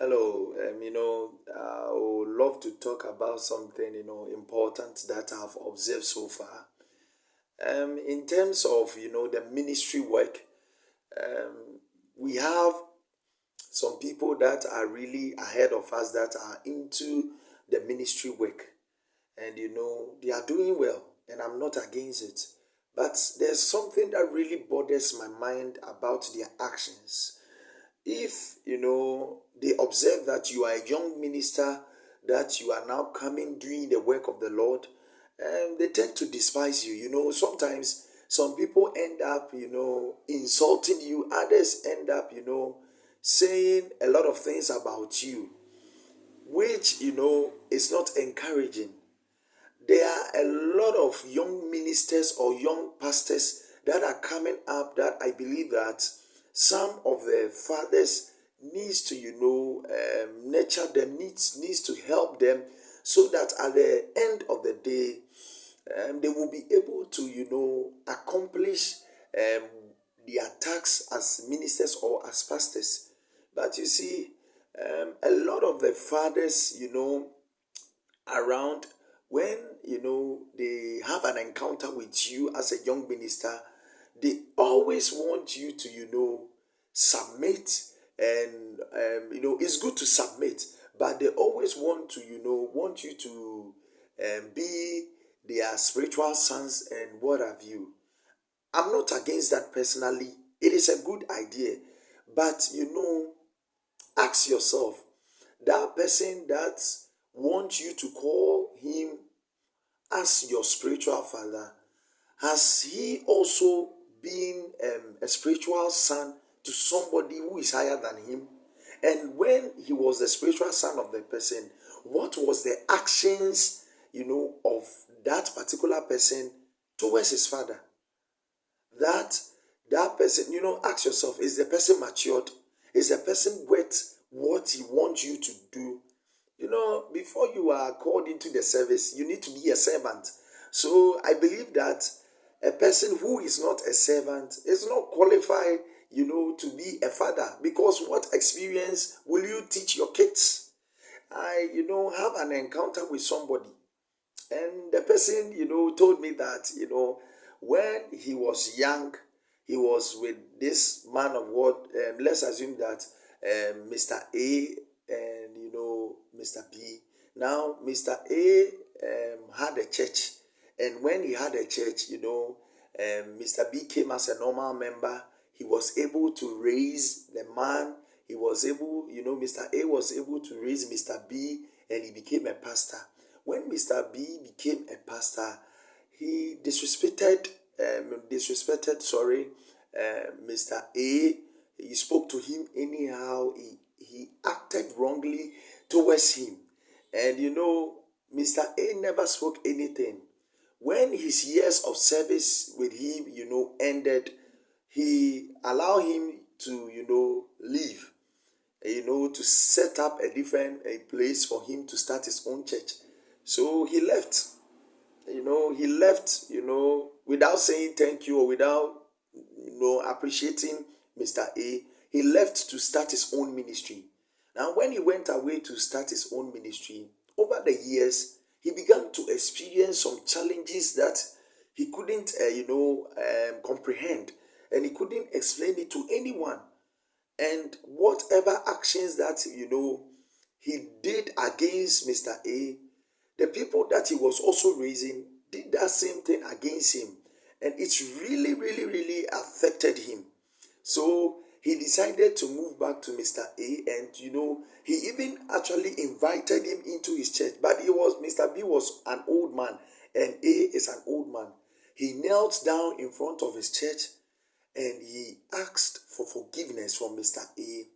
Hello, I would love to talk about something, important that I've observed so far. In terms of, the ministry work, we have some people that are really ahead of us that are into the ministry work. And, they are doing well, and I'm not against it. But there's something that really bothers my mind about their actions. If they observe that you are a young minister, that you are now coming doing the work of the Lord, they tend to despise you. Sometimes some people end up insulting you, others end up saying a lot of things about you, which is not encouraging. There are a lot of young ministers or young pastors that are coming up that I believe that some of the fathers needs to nurture them, needs to help them, so that at the end of the day they will be able to accomplish um, their tasks as ministers or as pastors. But you see, a lot of the fathers around, when they have an encounter with you as a young minister, they always want you to submit. And it's good to submit, but they always want you to be their spiritual sons and what have you. I'm not against that personally. It is a good idea, but ask yourself, that person that wants you to call him as your spiritual father, has he also been a spiritual son to somebody who is higher than him? And when he was the spiritual son of the person, what was the actions of that particular person towards his father? that that person, ask yourself, is the person matured? Is the person worth what he wants you to do? Before you are called into the service, you need to be a servant. So I believe that a person who is not a servant is not qualified to be a father, because what experience will you teach your kids? I have an encounter with somebody, and the person, told me that, when he was young, he was with this man of God. Let's assume that Mr. A and, Mr. B. Now, Mr. A had a church, and when he had a church, Mr. B came as a normal member. He was able to raise the man. He was able, Mr. A was able to raise Mr. B, and he became a pastor. When Mr. B became a pastor, he Mr. A. He spoke to him anyhow. He acted wrongly towards him. And Mr. A never spoke anything. When his years of service with him, ended, he allowed him to, leave, to set up a different a place for him to start his own church. So he left. He left, without saying thank you, or without, appreciating Mr. A. He left to start his own ministry. Now, when he went away to start his own ministry, over the years, he began to experience some challenges that he couldn't, comprehend, and he couldn't explain it to anyone. And whatever actions that he did against Mr. A, the people that he was also raising did that same thing against him, and it's really, really, really affected him. So he decided to move back to Mr. A, and he even actually invited him into his church. But it was Mr. B was an old man, and A is an old man. He knelt down in front of his church, and he asked for forgiveness from Mr. A.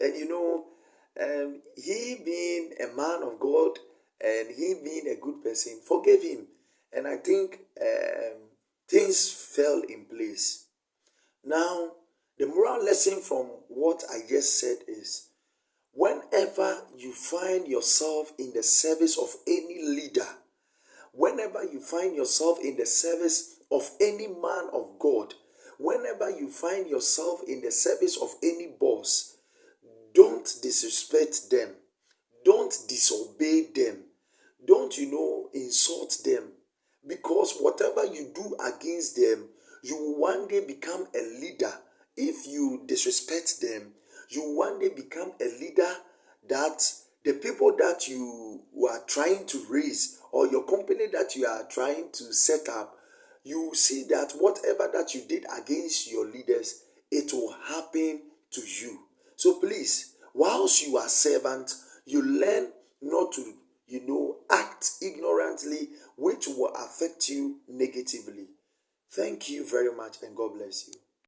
And he being a man of God, and he being a good person, forgave him. And I think things fell in place. Now, the moral lesson from what I just said is, whenever you find yourself in the service of any leader, whenever you find yourself in the service of any man of God, whenever you find yourself in the service of any boss, don't disrespect them. Don't disobey them. Don't, insult them. Because whatever you do against them, you will one day become a leader. If you disrespect them, you will one day become a leader that the people that you are trying to raise, or your company that you are trying to set up, you will see that whatever that you did against your leaders, it will happen to you. So please, whilst you are servant, you learn not to, act ignorantly, which will affect you negatively. Thank you very much, and God bless you.